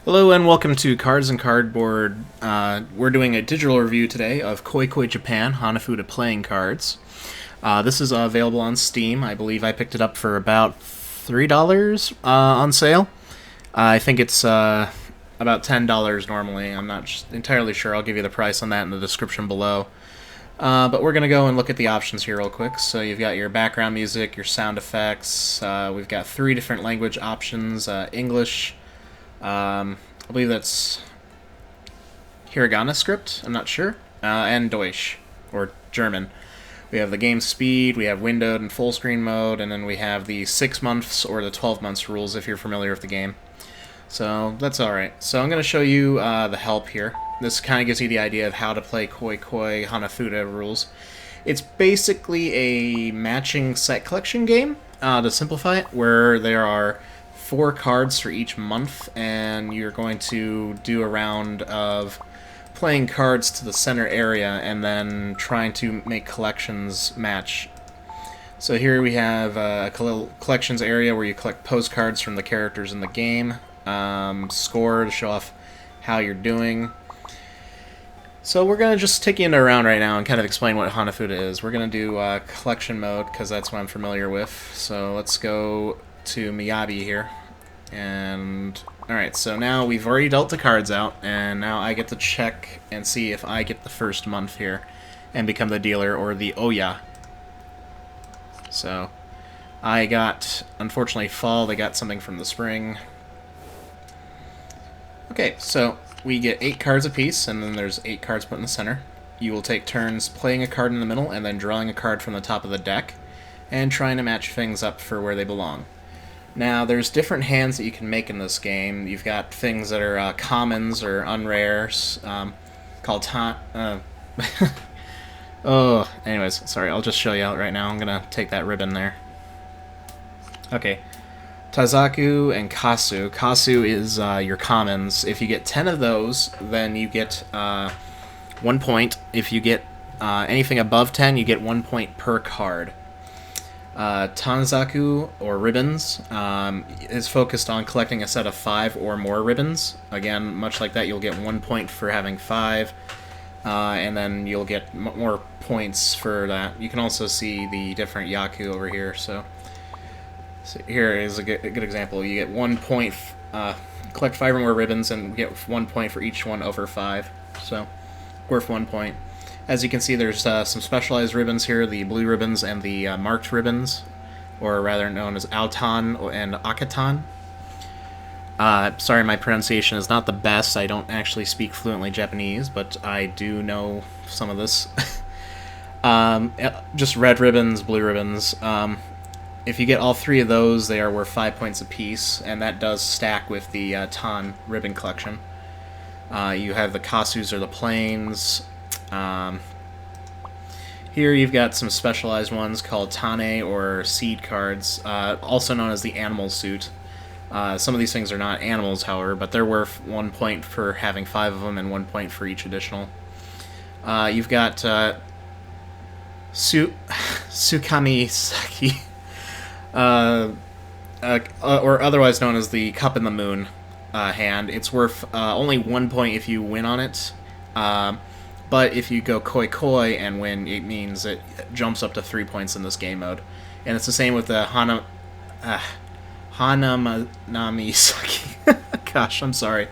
Hello and welcome to Cards and Cardboard. We're doing a digital review today of Koi Koi Japan Hanafuda playing cards. This is available on Steam. I believe I picked it up for about $3 on sale. I think it's about $10 normally. I'm not entirely sure. I'll give you the price on that in the description below. But we're going to go and look at the options here real quick. So you've got your background music, your sound effects. We've got 3 different language options. English, I believe that's Hiragana script, I'm not sure, and Deutsch, or German. We have the game speed, we have windowed and full screen mode, and then we have the 6 months or the 12 months rules if you're familiar with the game. So that's alright. So I'm going to show you the help here. This kind of gives you the idea of how to play Koi Koi Hanafuda rules. It's basically a matching set collection game, to simplify it, where there are 4 cards for each month, and you're going to do a round of playing cards to the center area and then trying to make collections match. So here we have a collections area where you collect postcards from the characters in the game, score to show off how you're doing. So we're going to just take you into a round right now and kind of explain what Hanafuda is. We're going to do collection mode because that's what I'm familiar with. So let's go to Miyabi here. And alright, so now we've already dealt the cards out, and now I get to check and see if I get the first month here and become the dealer, or the Oya. So I got, unfortunately, fall. They got something from the spring. Okay, so we get 8 cards apiece, and then there's 8 cards put in the center. You will take turns playing a card in the middle and then drawing a card from the top of the deck and trying to match things up for where they belong. Now, there's different hands that you can make in this game. You've got things that are commons or unrares, called oh, anyways, sorry, I'll just show you out right now. I'm gonna take that ribbon there. Okay. Tazaku and Kasu. Kasu is your commons. If you get 10 of those, then you get 1 point. If you get anything above 10, you get 1 point per card. Tanzaku, or ribbons, is focused on collecting a set of 5 or more ribbons. Again, much like that, you'll get 1 point for having 5, and then you'll get more points for that. You can also see the different Yaku over here. So here is a good example. You get 1 point, collect 5 or more ribbons, and get 1 point for each one over 5. So, worth 1 point. As you can see, there's some specialized ribbons here, the blue ribbons and the marked ribbons, or rather known as Altan and Akatan. Sorry, my pronunciation is not the best. I don't actually speak fluently Japanese, but I do know some of this. Just red ribbons, blue ribbons. If you get all 3 of those, they are worth 5 points apiece, and that does stack with the Tan ribbon collection. You have the Kasus, or the planes. Here you've got some specialized ones called Tane, or seed cards, also known as the animal suit. Some of these things are not animals, however, but they're worth 1 point for having 5 of them and 1 point for each additional. You've got Tsukami Saki, or otherwise known as the Cup in the Moon hand. It's worth only 1 point if you win on it. But if you go Koi Koi and win, it means it jumps up to 3 points in this game mode. And it's the same with the Hanami Saki. Gosh, I'm sorry.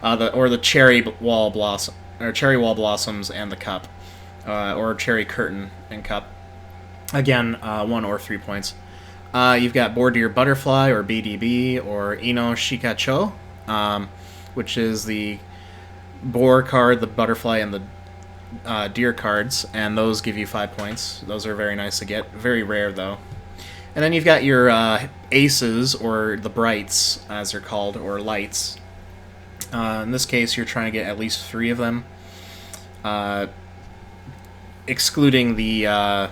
The cherry wall blossom, or cherry wall blossoms and the cup, or cherry curtain and cup. Again, 1 or 3 points. You've got Boar Deer Butterfly, or BDB, or Ino Shikacho, which is the boar card, the butterfly, and the deer cards, and those give you 5 points. Those are very nice to get. Very rare, though. And then you've got your aces, or the brights, as they're called, or lights. In this case, you're trying to get at least 3 of them, excluding the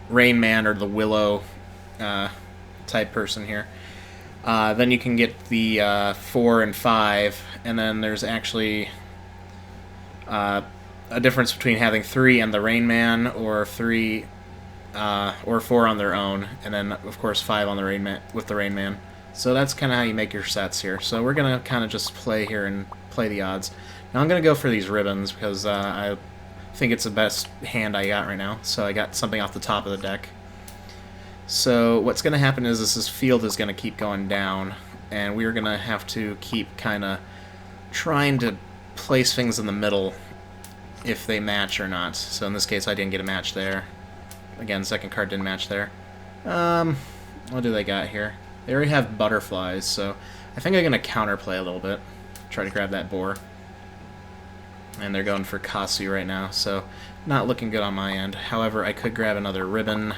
Rain Man, or the Willow type person here. Then you can get the 4 and 5, and then there's actually a difference between having 3 and the Rain Man, or 3 or 4 on their own, and then of course 5 on the Rain Man with the Rain Man. So that's kind of how you make your sets here. So we're going to kind of just play here and play the odds. Now I'm going to go for these ribbons because I think it's the best hand I got right now. So I got something off the top of the deck. So what's going to happen is this field is going to keep going down, and we're going to have to keep kind of trying to place things in the middle if they match or not. So in this case I didn't get a match there. Again, second card didn't match there. What do they got here? They already have butterflies, so I think I'm going to counterplay a little bit. Try to grab that boar. And they're going for Kasu right now, so not looking good on my end. However, I could grab another ribbon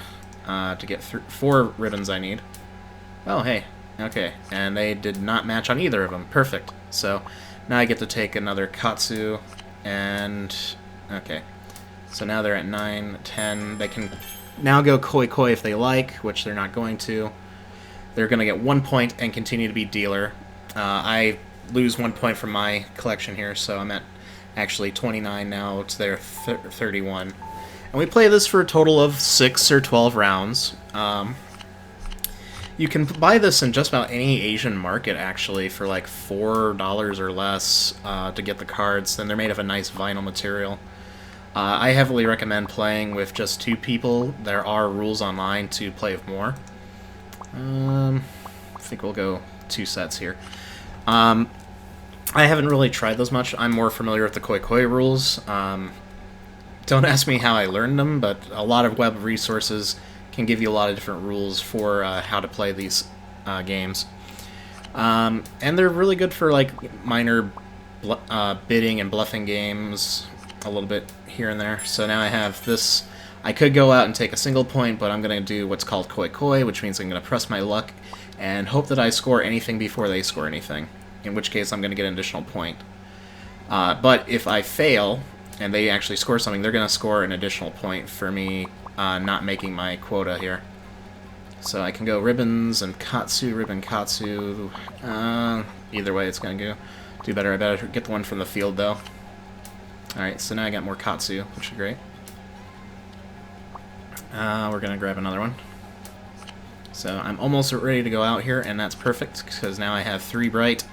to get 4 ribbons I need. Oh, hey. Okay. And they did not match on either of them. Perfect. So now I get to take another Katsu, and... okay. So now they're at 9, 10. They can now go Koi Koi if they like, which they're not going to. They're going to get 1 point and continue to be dealer. I lose 1 point from my collection here, so I'm at actually 29 now to their 31. And we play this for a total of 6 or 12 rounds. You can buy this in just about any Asian market, actually, for like $4 or less to get the cards. Then they're made of a nice vinyl material. I heavily recommend playing with just 2 people. There are rules online to play with more. I think we'll go 2 sets here. I haven't really tried those much. I'm more familiar with the Koi Koi rules. Don't ask me how I learned them, but a lot of web resources can give you a lot of different rules for how to play these games. And they're really good for like minor bidding and bluffing games, a little bit here and there. So now I have this. I could go out and take a single point, but I'm going to do what's called Koi Koi, which means I'm going to press my luck and hope that I score anything before they score anything, in which case I'm going to get an additional point. But if I fail and they actually score something, they're going to score an additional point for me not making my quota here. So I can go ribbons and Katsu, ribbon Katsu. Either way it's going to do better. I better get the one from the field, though. Alright, so now I got more Katsu, which is great. We're going to grab another one. So I'm almost ready to go out here, and that's perfect, because now I have 3 bright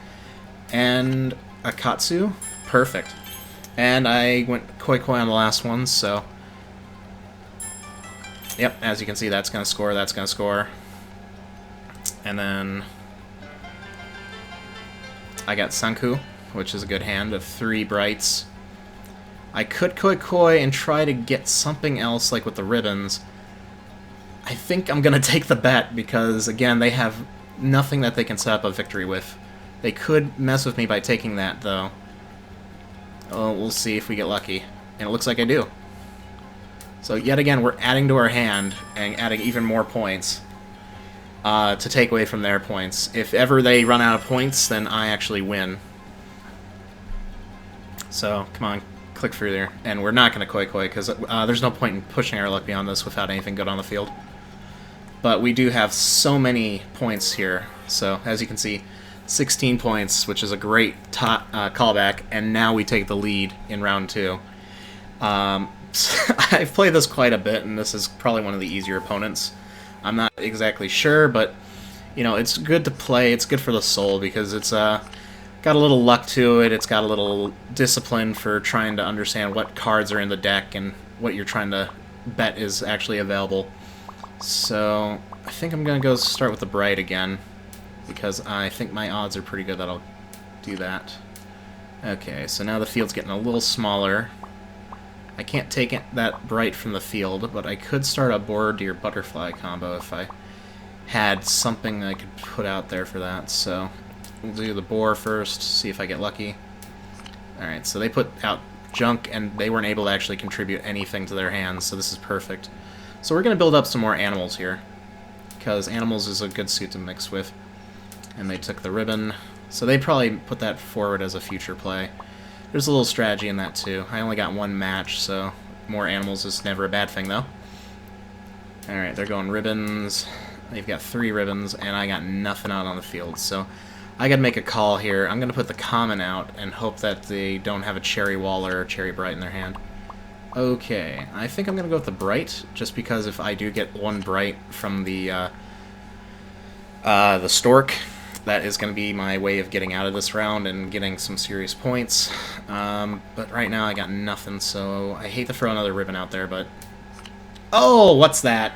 and a Katsu. Perfect. And I went Koi Koi on the last one, so... yep, as you can see, that's going to score, that's going to score. And then... I got Sanku, which is a good hand of 3 brights. I could Koi Koi and try to get something else, like with the ribbons. I think I'm going to take the bet, because, again, they have nothing that they can set up a victory with. They could mess with me by taking that, though. Oh, we'll see if we get lucky. And it looks like I do. So, yet again, we're adding to our hand, and adding even more points to take away from their points. If ever they run out of points, then I actually win. So, come on. Click through there, and we're not going to Koi Koi because there's no point in pushing our luck beyond this without anything good on the field. But we do have so many points here, so as you can see, 16 points, which is a great callback, and now we take the lead in round 2. I've played this quite a bit, and this is probably one of the easier opponents. I'm not exactly sure, but you know, it's good to play. It's good for the soul because it's got a little luck to it. It's got a little discipline for trying to understand what cards are in the deck and what you're trying to bet is actually available. So I think I'm going to go start with the bright again, because I think my odds are pretty good that I'll do that. Okay, so now the field's getting a little smaller. I can't take that bright from the field, but I could start a boar deer butterfly combo if I had something I could put out there for that. So we'll do the boar first, see if I get lucky. Alright, so they put out junk, and they weren't able to actually contribute anything to their hands, so this is perfect. So we're going to build up some more animals here, because animals is a good suit to mix with. And they took the ribbon, so they probably put that forward as a future play. There's a little strategy in that too. I only got 1 match, so more animals is never a bad thing, though. Alright, they're going ribbons. They've got 3 ribbons, and I got nothing out on the field, so I gotta make a call here. I'm gonna put the common out and hope that they don't have a cherry waller or cherry bright in their hand. Okay, I think I'm gonna go with the bright, just because if I do get 1 bright from the stork, that is going to be my way of getting out of this round and getting some serious points. But right now I got nothing, so I hate to throw another ribbon out there, but... Oh, what's that?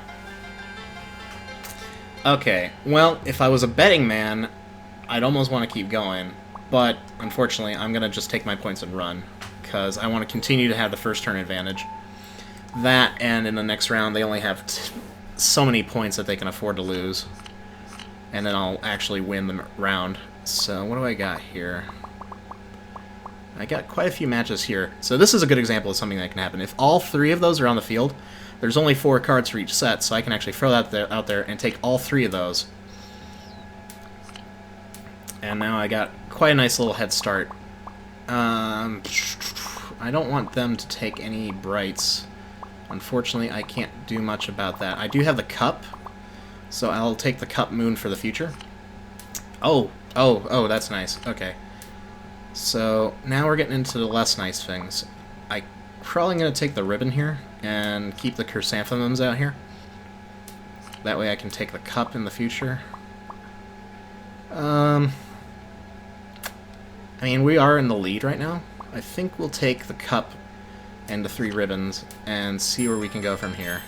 Okay, well, if I was a betting man, I'd almost want to keep going, but unfortunately I'm going to just take my points and run, because I want to continue to have the first turn advantage. That, and in the next round they only have so many points that they can afford to lose. And then I'll actually win the round. So what do I got here? I got quite a few matches here. So this is a good example of something that can happen. If all three of those are on the field, there's only 4 cards for each set, so I can actually throw that out there and take all 3 of those. And now I got quite a nice little head start. I don't want them to take any brights. Unfortunately, I can't do much about that. I do have the cup, so I'll take the cup moon for the future. Oh, that's nice. Okay. So now we're getting into the less nice things. I'm probably going to take the ribbon here and keep the chrysanthemums out here. That way I can take the cup in the future. I mean, we are in the lead right now. I think we'll take the cup and the 3 ribbons and see where we can go from here.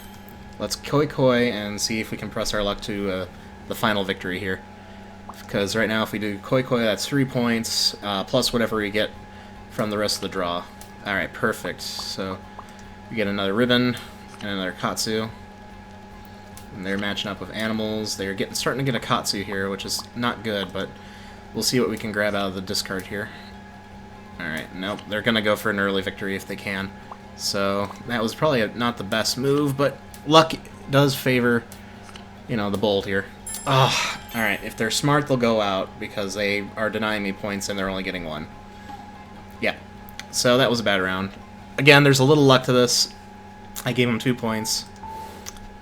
Let's koi and see if we can press our luck to the final victory here. Because right now if we do koi, that's 3 points, plus whatever we get from the rest of the draw. Alright, perfect. So we get another ribbon and another katsu. And they're matching up with animals. They're starting to get a katsu here, which is not good, but we'll see what we can grab out of the discard here. Alright, nope, they're going to go for an early victory if they can. So that was probably not the best move, but luck does favor, you know, the bold here. Oh, alright, if they're smart, they'll go out because they are denying me points and they're only getting 1. Yeah, so that was a bad round. Again, there's a little luck to this. I gave them 2 points.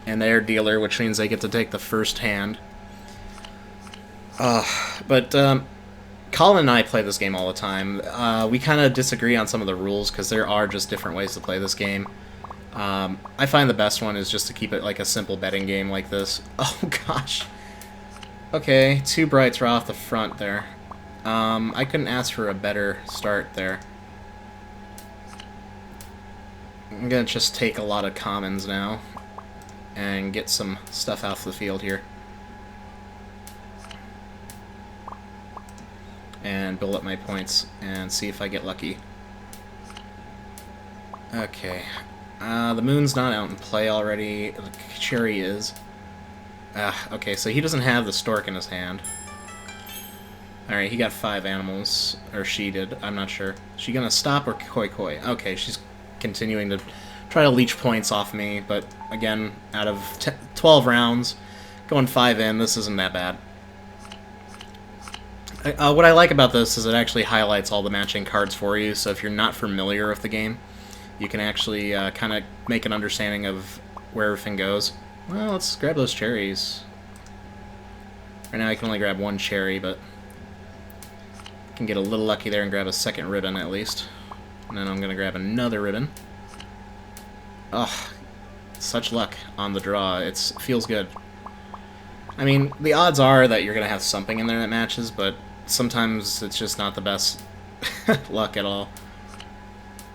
And they're dealer, which means they get to take the first hand. But Colin and I play this game all the time. We kind of disagree on some of the rules because there are just different ways to play this game. I find the best one is just to keep it like a simple betting game like this. Oh gosh. Okay, 2 brights right off the front there. I couldn't ask for a better start there. I'm gonna just take a lot of commons now and get some stuff off the field here. And build up my points and see if I get lucky. Okay. The moon's not out in play already. The cherry is. Okay, so he doesn't have the stork in his hand. Alright, he got 5 animals. Or she did. I'm not sure. Is she gonna stop or koi? Okay, she's continuing to try to leech points off me, but again, out of 12 rounds, going 5 in, this isn't that bad. What I like about this is it actually highlights all the matching cards for you, so if you're not familiar with the game, you can actually kind of make an understanding of where everything goes. Well, let's grab those cherries. Right now I can only grab 1 cherry, but I can get a little lucky there and grab a second ribbon at least. And then I'm going to grab another ribbon. Ugh, such luck on the draw. It feels good. I mean, the odds are that you're going to have something in there that matches, but sometimes it's just not the best luck at all.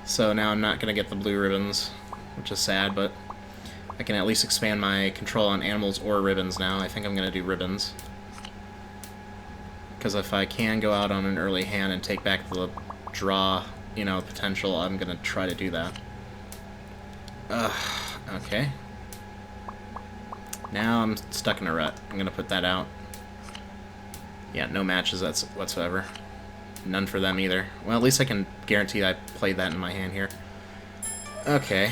So now I'm not going to get the blue ribbons, which is sad, but I can at least expand my control on animals or ribbons now. I think I'm going to do ribbons. Because if I can go out on an early hand and take back the draw, you know, potential, I'm going to try to do that. Okay. Now I'm stuck in a rut. I'm going to put that out. Yeah, no matches whatsoever. None for them either. Well, at least I can guarantee I played that in my hand here. Okay.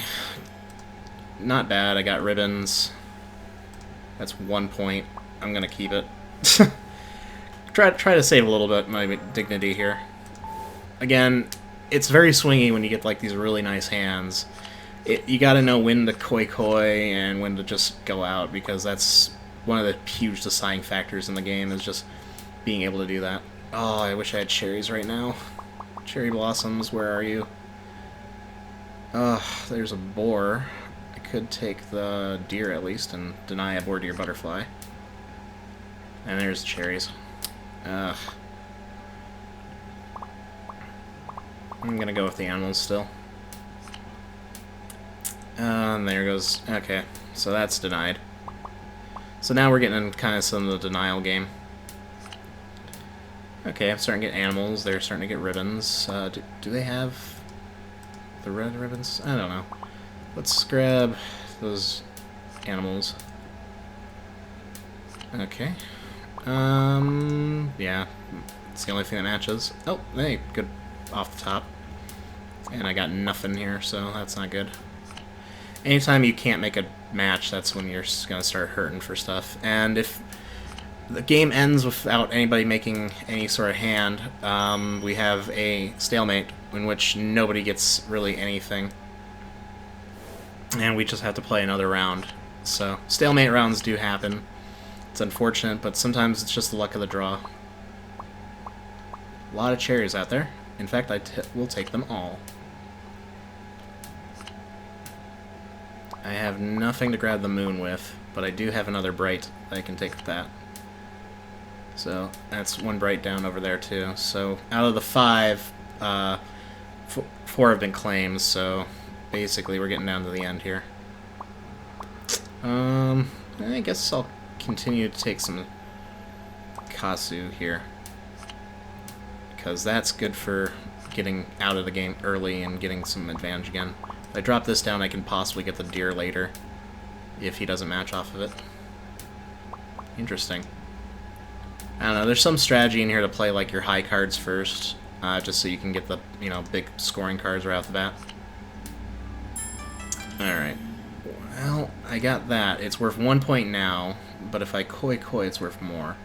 Not bad. I got ribbons. That's 1 point. I'm going to keep it. Try to save a little bit of my dignity here. Again, it's very swingy when you get like these really nice hands. You got to know when to koi and when to just go out, because that's one of the huge deciding factors in the game, is just being able to do that. Oh, I wish I had cherries right now. Cherry blossoms, where are you? There's a boar. I could take the deer at least and deny a boar deer butterfly. And there's the cherries. Ugh. I'm gonna go with the animals still. And there goes... Okay, so that's denied. So now we're getting in kind of some of the denial game. Okay, I'm starting to get animals. They're starting to get ribbons. Do they have the red ribbons? I don't know. Let's grab those animals. Okay. Yeah. It's the only thing that matches. Oh, hey, good off the top. And I got nothing here, so that's not good. Anytime you can't make a match, that's when you're going to start hurting for stuff. And if the game ends without anybody making any sort of hand, we have a stalemate in which nobody gets really anything. And we just have to play another round. So, stalemate rounds do happen. It's unfortunate, but sometimes it's just the luck of the draw. A lot of cherries out there. In fact, I will take them all. I have nothing to grab the moon with, but I do have another bright. I can take that. So that's one bright down over there too. So out of the 5, 4 have been claimed. So basically, we're getting down to the end here. I guess I'll continue to take some Kasu here, because that's good for getting out of the game early and getting some advantage again. If I drop this down, I can possibly get the deer later, if he doesn't match off of it. Interesting. I don't know, there's some strategy in here to play like your high cards first, just so you can get the, big scoring cards right off the bat. Alright. Well, I got that. It's worth 1 point now, but if I koi, it's worth more.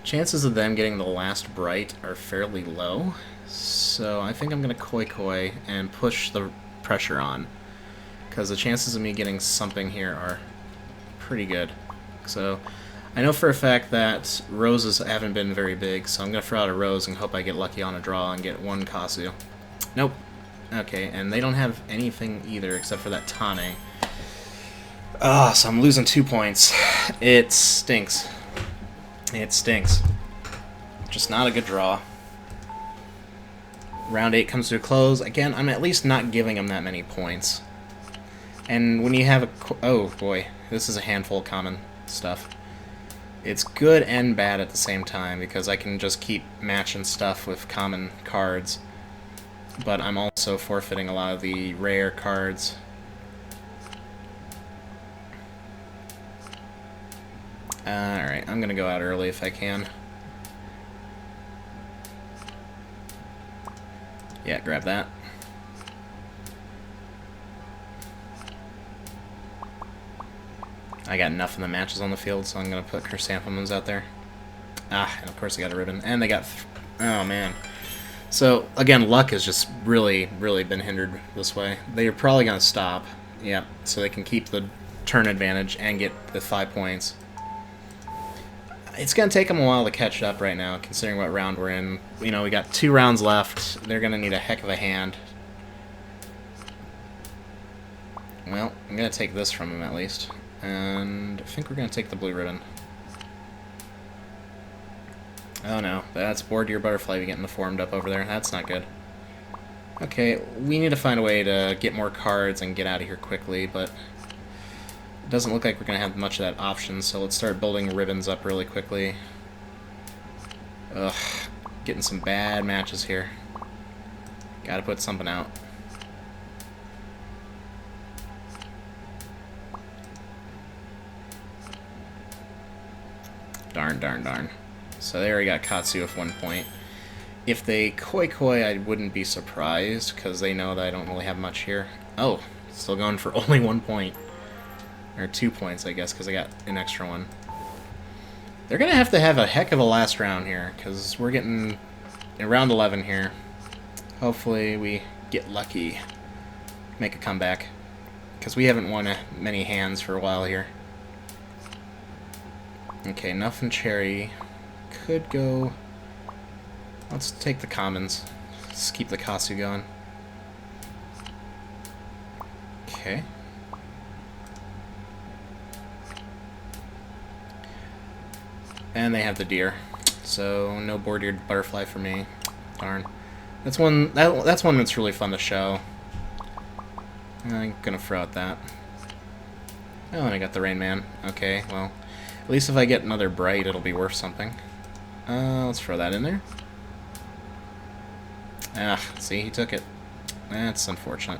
Chances of them getting the last bright are fairly low, so I think I'm going to koi and push the pressure on, because the chances of me getting something here are pretty good. So I know for a fact that roses haven't been very big, so I'm going to throw out a rose and hope I get lucky on a draw and get 1 Kasu. Nope. Okay, and they don't have anything either except for that Tane. Ah, so I'm losing 2 points. It stinks. It stinks. Just not a good draw. Round 8 comes to a close. Again, I'm at least not giving them that many points. And when you have a... Oh, boy. This is a handful of common stuff. It's good and bad at the same time, because I can just keep matching stuff with common cards. But I'm also forfeiting a lot of the rare cards. Alright, I'm gonna go out early if I can. Yeah, grab that. I got enough of the matches on the field, so I'm gonna put chrysanthemums out there. Ah, and of course I got a ribbon. And they got... Oh, man. So, again, luck has just really, really been hindered this way. They're probably gonna stop. Yeah, so they can keep the turn advantage and get the 5 points. It's going to take them a while to catch up right now, considering what round we're in. We got 2 rounds left. They're going to need a heck of a hand. Well, I'm going to take this from them at least. And I think we're going to take the blue ribbon. Oh no, that's board your butterfly getting formed up over there. That's not good. Okay, we need to find a way to get more cards and get out of here quickly, but... It doesn't look like we're going to have much of that option, so let's start building ribbons up really quickly. Ugh, getting some bad matches here. Gotta put something out. Darn. So there we got Katsu with 1 point. If they koi, I wouldn't be surprised, because they know that I don't really have much here. Oh, still going for only 1 point. Or 2 points, I guess, because I got an extra one. They're going to have a heck of a last round here, because we're getting in round 11 here. Hopefully we get lucky, make a comeback, because we haven't won many hands for a while here. Okay, nothing cherry. Could go... Let's take the commons. Let's keep the Kasu going. Okay. And they have the deer. so no board-eared butterfly for me. Darn. That's one that's really fun to show. I'm gonna throw out that. Oh, and I got the Rain Man. Okay, well, at least if I get another bright, it'll be worth something. Let's throw that in there. Ah, see, he took it. That's unfortunate.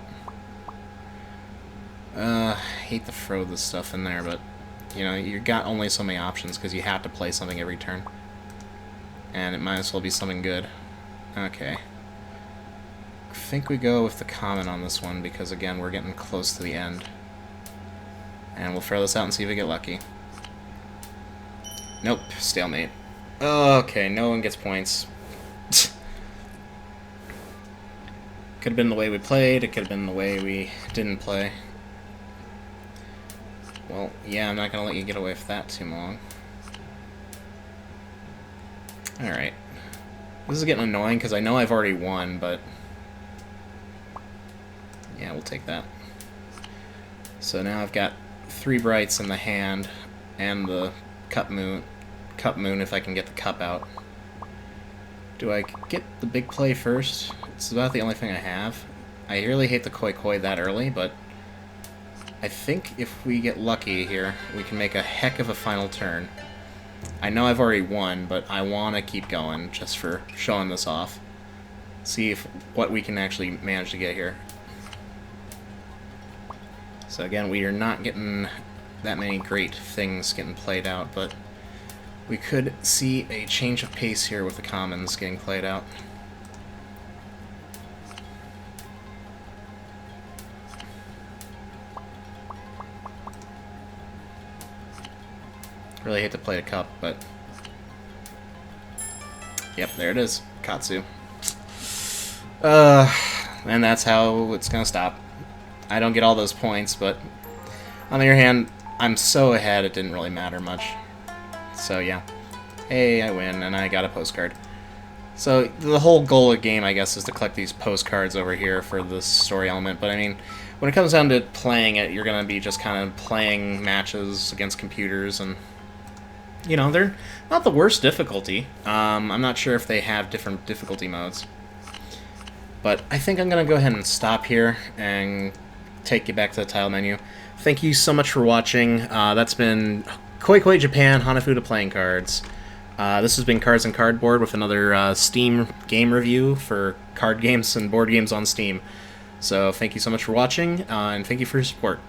Hate to throw this stuff in there, but, you know, you got only so many options because you have to play something every turn. And it might as well be something good. Okay. I think we go with the common on this one because, again, we're getting close to the end. And we'll throw this out and see if we get lucky. Nope, stalemate. Okay, no one gets points. Could have been the way we played, it could have been the way we didn't play. Well, yeah, I'm not going to let you get away with that too long. Alright. This is getting annoying because I know I've already won, but... yeah, we'll take that. So now I've got 3 brights in the hand, and the cup moon if I can get the cup out. Do I get the big play first? It's about the only thing I have. I really hate the Koi that early, but I think if we get lucky here, we can make a heck of a final turn. I know I've already won, but I want to keep going just for showing this off. See if what we can actually manage to get here. So again, we are not getting that many great things getting played out, but we could see a change of pace here with the commons getting played out. Really hate to play a cup, but... yep, there it is. Katsu. And that's how it's gonna stop. I don't get all those points, but on the other hand, I'm so ahead it didn't really matter much. So yeah. Hey, I win, and I got a postcard. So the whole goal of the game, I guess, is to collect these postcards over here for the story element, but I mean, when it comes down to playing it, you're gonna be just kind of playing matches against computers, and you know, they're not the worst difficulty. I'm not sure if they have different difficulty modes. But I think I'm going to go ahead and stop here and take you back to the tile menu. Thank you so much for watching. That's been Koi Japan, Hanafuda Playing Cards. This has been Cards and Cardboard with another Steam game review for card games and board games on Steam. So thank you so much for watching, and thank you for your support.